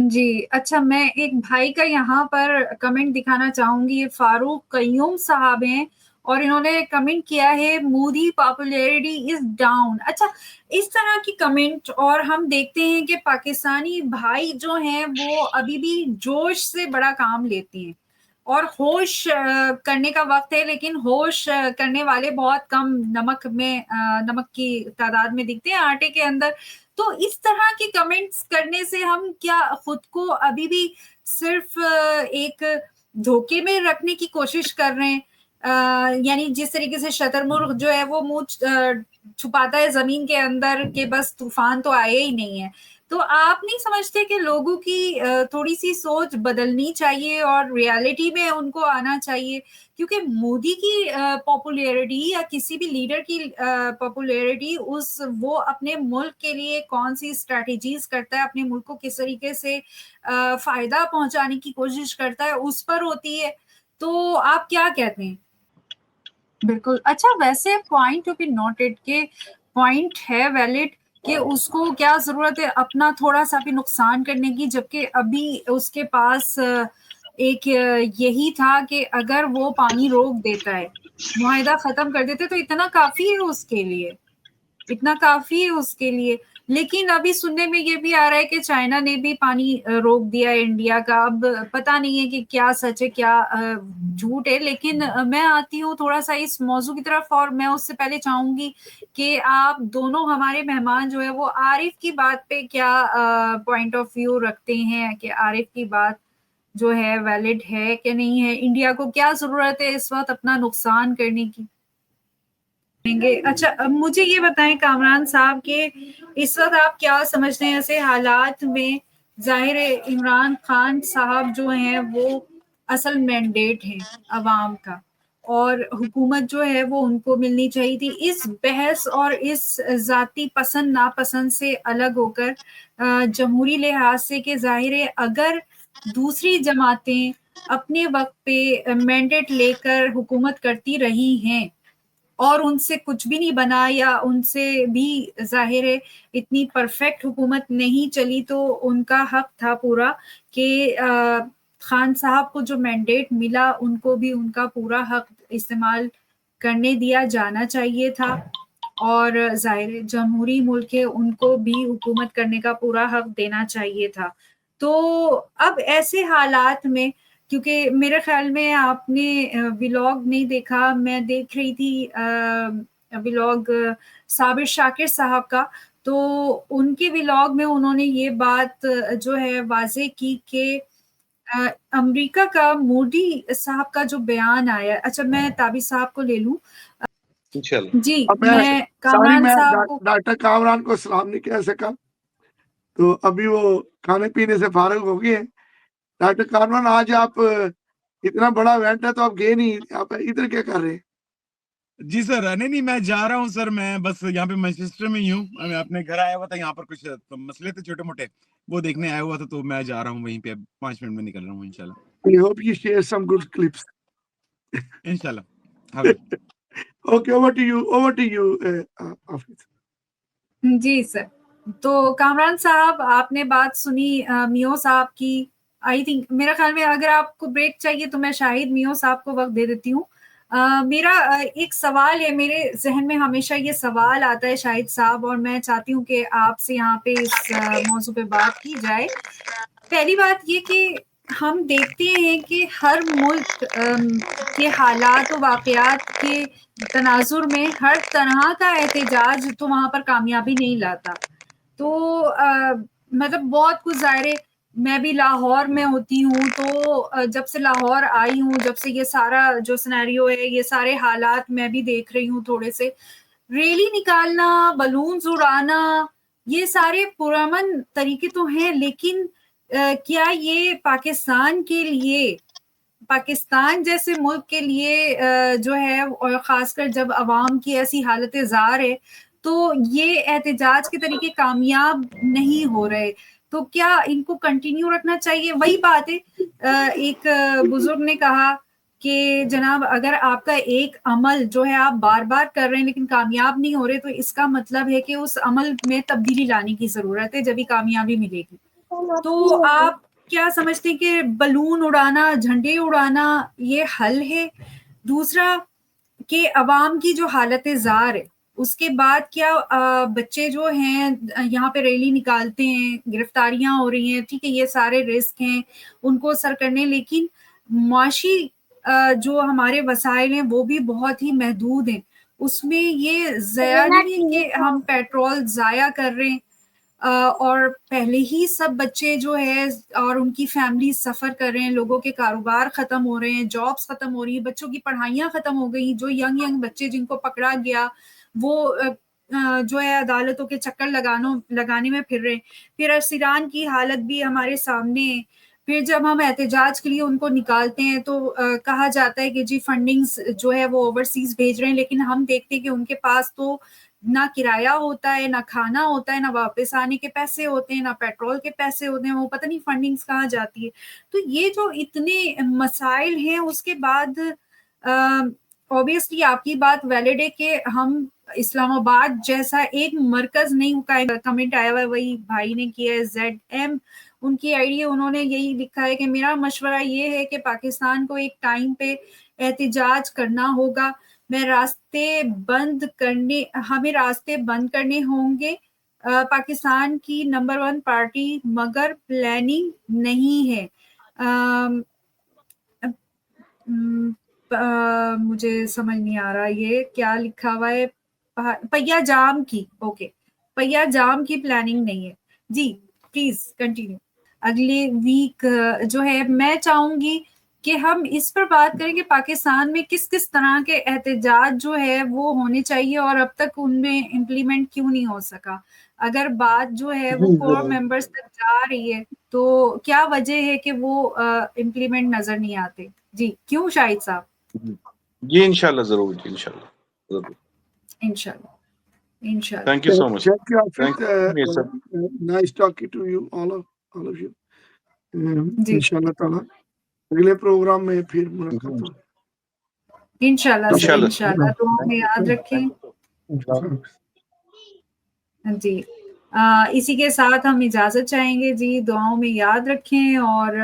جی اچھا، میں ایک بھائی کا یہاں پر کمنٹ دکھانا چاہوں گی. یہ فاروق قیوم صاحب ہیں اور انہوں نے کمنٹ کیا ہے مودی پاپولیرٹی از ڈاؤن. اچھا، اس طرح کی کمنٹ، اور ہم دیکھتے ہیں کہ پاکستانی بھائی جو ہیں وہ ابھی بھی جوش سے بڑا کام لیتے ہیں اور ہوش کرنے کا وقت ہے، لیکن ہوش کرنے والے بہت کم نمک کی تعداد میں دکھتے ہیں آٹے کے اندر. تو اس طرح کی کمنٹس کرنے سے ہم کیا خود کو ابھی بھی صرف ایک دھوکے میں رکھنے کی کوشش کر رہے ہیں؟ یعنی جس طریقے سے شتر مرغ جو ہے وہ منہ چھپاتا ہے زمین کے اندر کہ بس طوفان تو آئے ہی نہیں ہے. تو آپ نہیں سمجھتے کہ لوگوں کی تھوڑی سی سوچ بدلنی چاہیے اور ریالٹی میں ان کو آنا چاہیے؟ کیونکہ مودی کی پاپولیرٹی یا کسی بھی لیڈر کی پاپولیرٹی وہ اپنے ملک کے لیے کون سی اسٹریٹجیز کرتا ہے، اپنے ملک کو کس طریقے سے فائدہ پہنچانے کی کوشش کرتا ہے، اس پر ہوتی ہے. تو آپ کیا کہتے ہیں؟ بالکل. اچھا، ویسے پوائنٹ ٹو بی نوٹڈ کہ پوائنٹ ہے ویلڈ کہ اس کو کیا ضرورت ہے اپنا تھوڑا سا بھی نقصان کرنے کی، جبکہ ابھی اس کے پاس ایک یہی تھا کہ اگر وہ پانی روک دیتا ہے، معاہدہ ختم کر دیتے، تو اتنا کافی ہے اس کے لیے، اتنا کافی ہے اس کے لیے. لیکن ابھی سننے میں یہ بھی آ رہا ہے کہ چائنا نے بھی پانی روک دیا ہے انڈیا کا. اب پتہ نہیں ہے کہ کیا سچ ہے کیا جھوٹ ہے. لیکن میں آتی ہوں تھوڑا سا اس موضوع کی طرف، اور میں اس سے پہلے چاہوں گی کہ آپ دونوں ہمارے مہمان جو ہے وہ عارف کی بات پہ کیا پوائنٹ آف ویو رکھتے ہیں، کہ عارف کی بات جو ہے ویلڈ ہے کہ نہیں ہے، انڈیا کو کیا ضرورت ہے اس وقت اپنا نقصان کرنے کی. اچھا، اب مجھے یہ بتائیں کامران صاحب کہ اس وقت آپ کیا سمجھتے ہیں ایسے حالات میں؟ ظاہر ہے عمران خان صاحب جو ہیں وہ اصل مینڈیٹ ہیں عوام کا، اور حکومت جو ہے وہ ان کو ملنی چاہیے تھی. اس بحث اور اس ذاتی پسند ناپسند سے الگ ہو کر جمہوری لحاظ سے، کہ ظاہر ہے اگر دوسری جماعتیں اپنے وقت پہ مینڈیٹ لے کر حکومت کرتی رہی ہیں اور ان سے کچھ بھی نہیں بنا، یا ان سے بھی ظاہر ہے اتنی پرفیکٹ حکومت نہیں چلی، تو ان کا حق تھا پورا کہ خان صاحب کو جو مینڈیٹ ملا ان کو بھی ان کا پورا حق استعمال کرنے دیا جانا چاہیے تھا. اور ظاہر جمہوری ملک ہے، ان کو بھی حکومت کرنے کا پورا حق دینا چاہیے تھا. تو اب ایسے حالات میں، کیونکہ میرے خیال میں آپ نے ولاگ نہیں دیکھا، میں دیکھ رہی تھی ولاگ صابر شاکر صاحب کا، تو ان کے ولاگ میں انہوں نے یہ بات جو ہے واضح کی کہ امریکہ کا مودی صاحب کا جو بیان آیا. اچھا، میں تابی صاحب کو لے لوں. انشاءاللہ. جی، اب میں میں ساری کامران میں صاحب کو ڈاکٹر کامران کو سلام نہیں کہہ سکا، تو ابھی وہ کھانے پینے سے فارغ ہو گئے ہیں. ڈاکٹر کامران، آج آپ اتنا بڑا ایونٹ ہے تو آپ گئے نہیں، آپ ادھر کیا کر رہے ہیں؟ جی سر، نہیں میں جا رہا ہوں سر. میں بس یہاں پہ مانچسٹر میں ہی ہوں. میں اپنے گھر آیا ہوا تھا، یہاں پر کچھ مسئلے تھے چھوٹے موٹے، وہ دیکھنے آیا ہوا تھا، تو میں جا رہا ہوں وہیں پہ. 5 منٹ میں نکل رہا ہوں انشاءاللہ. I hope you share some good clips. انشاءاللہ. Okay, over to you, Hafiz. جی سر. تو کامران صاحب، آپ نے بات سنی میو صاحب کی. آئی تھنک میرا خیال میں اگر آپ کو بریک چاہیے تو میں شاہد میو صاحب کو وقت دے دیتی ہوں. میرا ایک سوال ہے، میرے ذہن میں ہمیشہ یہ سوال آتا ہے شاہد صاحب، اور میں چاہتی ہوں کہ آپ سے یہاں پہ اس موضوع پہ بات کی جائے. پہلی بات یہ کہ ہم دیکھتے ہیں کہ ہر ملک کے حالات و واقعات کے تناظر میں ہر طرح کا احتجاج تو وہاں پر کامیابی نہیں لاتا. تو مطلب بہت کچھ ظاہر ہے. میں بھی لاہور میں ہوتی ہوں، تو جب سے لاہور آئی ہوں، جب سے یہ سارا جو سینیریو ہے، یہ سارے حالات میں بھی دیکھ رہی ہوں. تھوڑے سے ریلی نکالنا، بلونز اڑانا، یہ سارے پرامن طریقے تو ہیں، لیکن کیا یہ پاکستان کے لیے، پاکستان جیسے ملک کے لیے جو ہے، اور خاص کر جب عوام کی ایسی حالت زار ہے، تو یہ احتجاج کے طریقے کامیاب نہیں ہو رہے، تو کیا ان کو کنٹینیو رکھنا چاہیے؟ وہی بات ہے، ایک بزرگ نے کہا کہ جناب اگر آپ کا ایک عمل جو ہے آپ بار بار کر رہے ہیں لیکن کامیاب نہیں ہو رہے، تو اس کا مطلب ہے کہ اس عمل میں تبدیلی لانے کی ضرورت ہے، جبھی کامیابی ملے گی. تو آپ کیا سمجھتے ہیں کہ بلون اڑانا، جھنڈے اڑانا یہ حل ہے؟ دوسرا کہ عوام کی جو حالت زار ہے اس کے بعد کیا بچے جو ہیں یہاں پہ ریلی نکالتے ہیں، گرفتاریاں ہو رہی ہیں، ٹھیک ہے یہ سارے رسک ہیں ان کو سر کرنے، لیکن معاشی جو ہمارے وسائل ہیں وہ بھی بہت ہی محدود ہیں. اس میں یہ ضائع نہیں ہے کہ ہم پیٹرول ضائع کر رہے ہیں اور پہلے ہی سب بچے جو ہے اور ان کی فیملی سفر کر رہے ہیں، لوگوں کے کاروبار ختم ہو رہے ہیں، جابس ختم ہو رہی ہیں، بچوں کی پڑھائیاں ختم ہو گئی، جو ینگ بچے جن کو پکڑا گیا وہ جو ہے عدالتوں کے چکر لگانے میں پھر رہے. پھر اسیران کی حالت بھی ہمارے سامنے ہے. پھر جب ہم احتجاج کے لیے ان کو نکالتے ہیں تو کہا جاتا ہے کہ جی فنڈنگز جو ہے وہ اوورسیز بھیج رہے ہیں، لیکن ہم دیکھتے ہیں کہ ان کے پاس تو نہ کرایہ ہوتا ہے، نہ کھانا ہوتا ہے، نہ واپس آنے کے پیسے ہوتے ہیں، نہ پیٹرول کے پیسے ہوتے ہیں، وہ پتہ نہیں فنڈنگز کہاں جاتی ہے. تو یہ جو اتنے مسائل ہیں اس کے بعد اوبیسلی آپ کی بات ویلڈ ہے کہ ہم اسلام آباد جیسا ایک مرکز نہیں کا کمنٹ آیا ہوا ہے، وہی بھائی نے کیا ہے ZM ان کی آئی ڈی، انہوں نے یہی لکھا ہے کہ میرا مشورہ یہ ہے کہ پاکستان کو ایک ٹائم پہ احتجاج کرنا ہوگا، ہمیں راستے بند کرنے ہوں گے. پاکستان کی نمبر 1 پارٹی مگر پلاننگ نہیں ہے. مجھے سمجھ نہیں آ رہا یہ کیا لکھا ہوا ہے. پیا جام کی پیا جام کی پلاننگ نہیں ہے. جی پلیز کنٹینیو. اگلے ویک جو ہے میں چاہوں گی کہ ہم اس پر بات کریں کہ پاکستان میں کس کس طرح کے احتجاج جو ہے وہ ہونے چاہیے اور اب تک ان میں امپلیمنٹ کیوں نہیں ہو سکا. اگر بات جو ہے وہ کور ممبرز تک جا رہی ہے تو کیا وجہ ہے کہ وہ امپلیمنٹ نظر نہیں آتے. جی کیوں شاہد صاحب؟ جی انشاءاللہ ضرور، جی انشاءاللہ ضرور. انشاءاللہ. Thank you so much. Thank you, Thank you, sir. nice talking to you, all of you. جی انشاءاللہ تعالیٰ اگلے پروگرام میں پھر ملاقات ہوگی. انشاءاللہ سر، انشاءاللہ. انشاءاللہ دعاؤں میں یاد رکھیں. جی اسی کے ساتھ ہم اجازت چاہیں گے. جی دعاؤں میں یاد رکھیں اور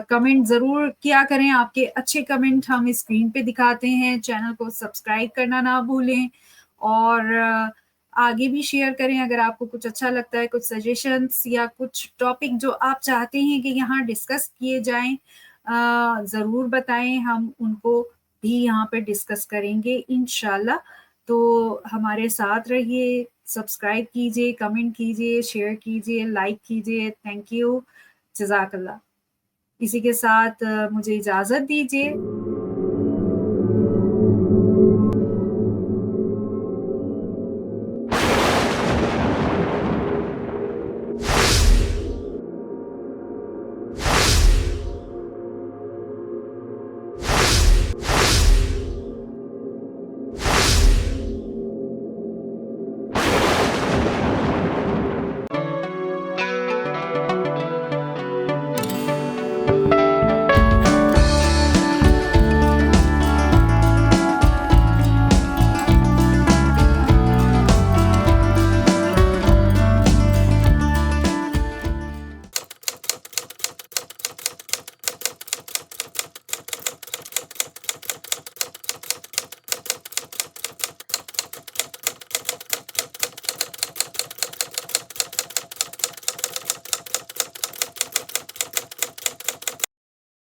کمنٹ ضرور کیا کریں. آپ کے اچھے کمنٹ ہم اسکرین پہ دکھاتے ہیں. چینل کو سبسکرائب کرنا نہ بھولیں اور آگے بھی شیئر کریں اگر آپ کو کچھ اچھا لگتا ہے، کچھ سجیشنز یا کچھ ٹاپک جو آپ چاہتے ہیں کہ یہاں ڈسکس کیے جائیں ضرور بتائیں. ہم ان کو بھی یہاں پہ ڈسکس کریں گے انشاءاللہ. تو ہمارے ساتھ رہیے، سبسکرائب کیجیے، کمنٹ کیجیے، شیئر کیجیے، لائک کیجیے. تھینک یو، جزاک اللہ. اسی کے ساتھ مجھے اجازت دیجیے.